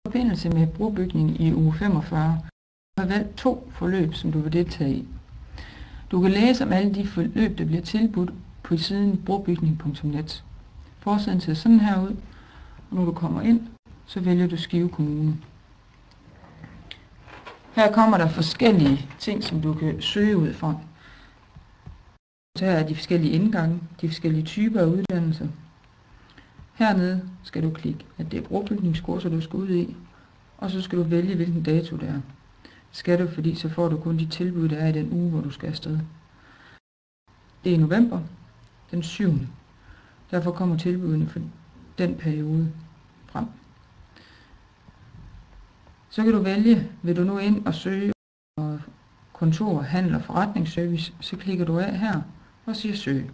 I forbindelse med brobygning i uge 45 har valgt 2 forløb, som du vil deltage i. Du kan læse om alle de forløb, der bliver tilbudt på siden brobygning.net. Forsiden ser sådan her ud, og når du kommer ind, så vælger du Skive Kommune. Her kommer der forskellige ting, som du kan søge ud fra. Så her er de forskellige indgange, de forskellige typer af uddannelser. Hernede skal du klikke, at det er brobygningskurser, du skal ud i, og så skal du vælge, hvilken dato det er. Skal du, fordi så får du kun de tilbud, der er i den uge, hvor du skal afsted. Det er i november, den 7. Derfor kommer tilbudene for den periode frem. Så kan du vælge, vil du nu ind og søge kontor, handel og forretningsservice, så klikker du af her og siger søg.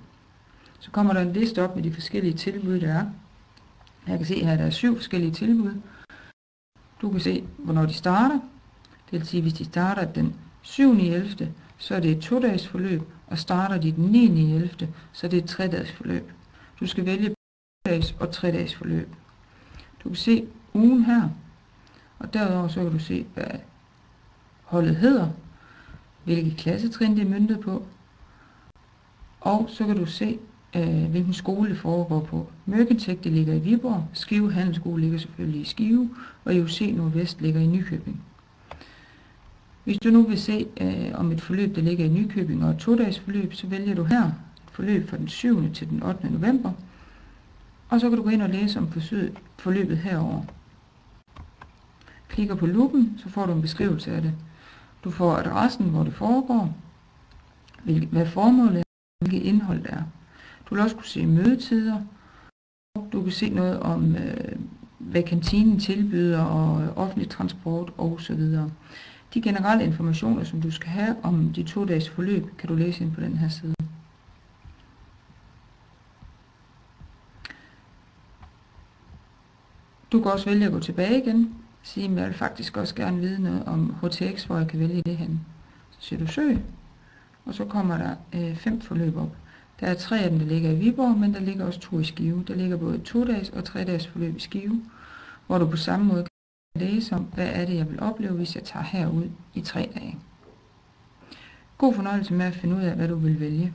Så kommer der en liste op med de forskellige tilbud, der er. Jeg kan se her, der er 7 forskellige tilbud. Du kan se, hvornår de starter. Det vil sige, hvis de starter den 7.11., så er det et 2-dages forløb, og starter de den 9.11., så er det et 3-dages forløb. Du skal vælge 2-dages og 3-dages forløb. Du kan se ugen her, og derudover så kan du se, hvad holdet hedder, hvilke klassetrin det er møntet på, og så kan du se, hvilken skole det foregår på. Mercantech, det ligger i Viborg, Skive Handelsskole ligger selvfølgelig i Skive, og IUC Nordvest ligger i Nykøbing. Hvis du nu vil se om et forløb, der ligger i Nykøbing, og et 2-dages forløb, så vælger du her et forløb fra den 7. til den 8. november, og så kan du gå ind og læse om forløbet herover. Klikker på luppen, så får du en beskrivelse af det. Du får adressen, hvor det foregår, hvad formålet er, hvilket indhold der er. Du vil også kunne se mødetider, og du kan se noget om, hvad kantinen tilbyder, og offentlig transport osv. De generelle informationer, som du skal have om de 2-dages forløb, kan du læse ind på den her side. Du kan også vælge at gå tilbage igen, sige, at jeg vil faktisk også gerne vide noget om HTX, hvor jeg kan vælge det hen. Så siger du søg, og så kommer der 5 forløb op. Der er 3 af dem, der ligger i Viborg, men der ligger også 2 i Skive. Der ligger både 2-dages og 3-dages forløb i Skive, hvor du på samme måde kan læse om, hvad er det, jeg vil opleve, hvis jeg tager herud i 3 dage. God fornøjelse med at finde ud af, hvad du vil vælge.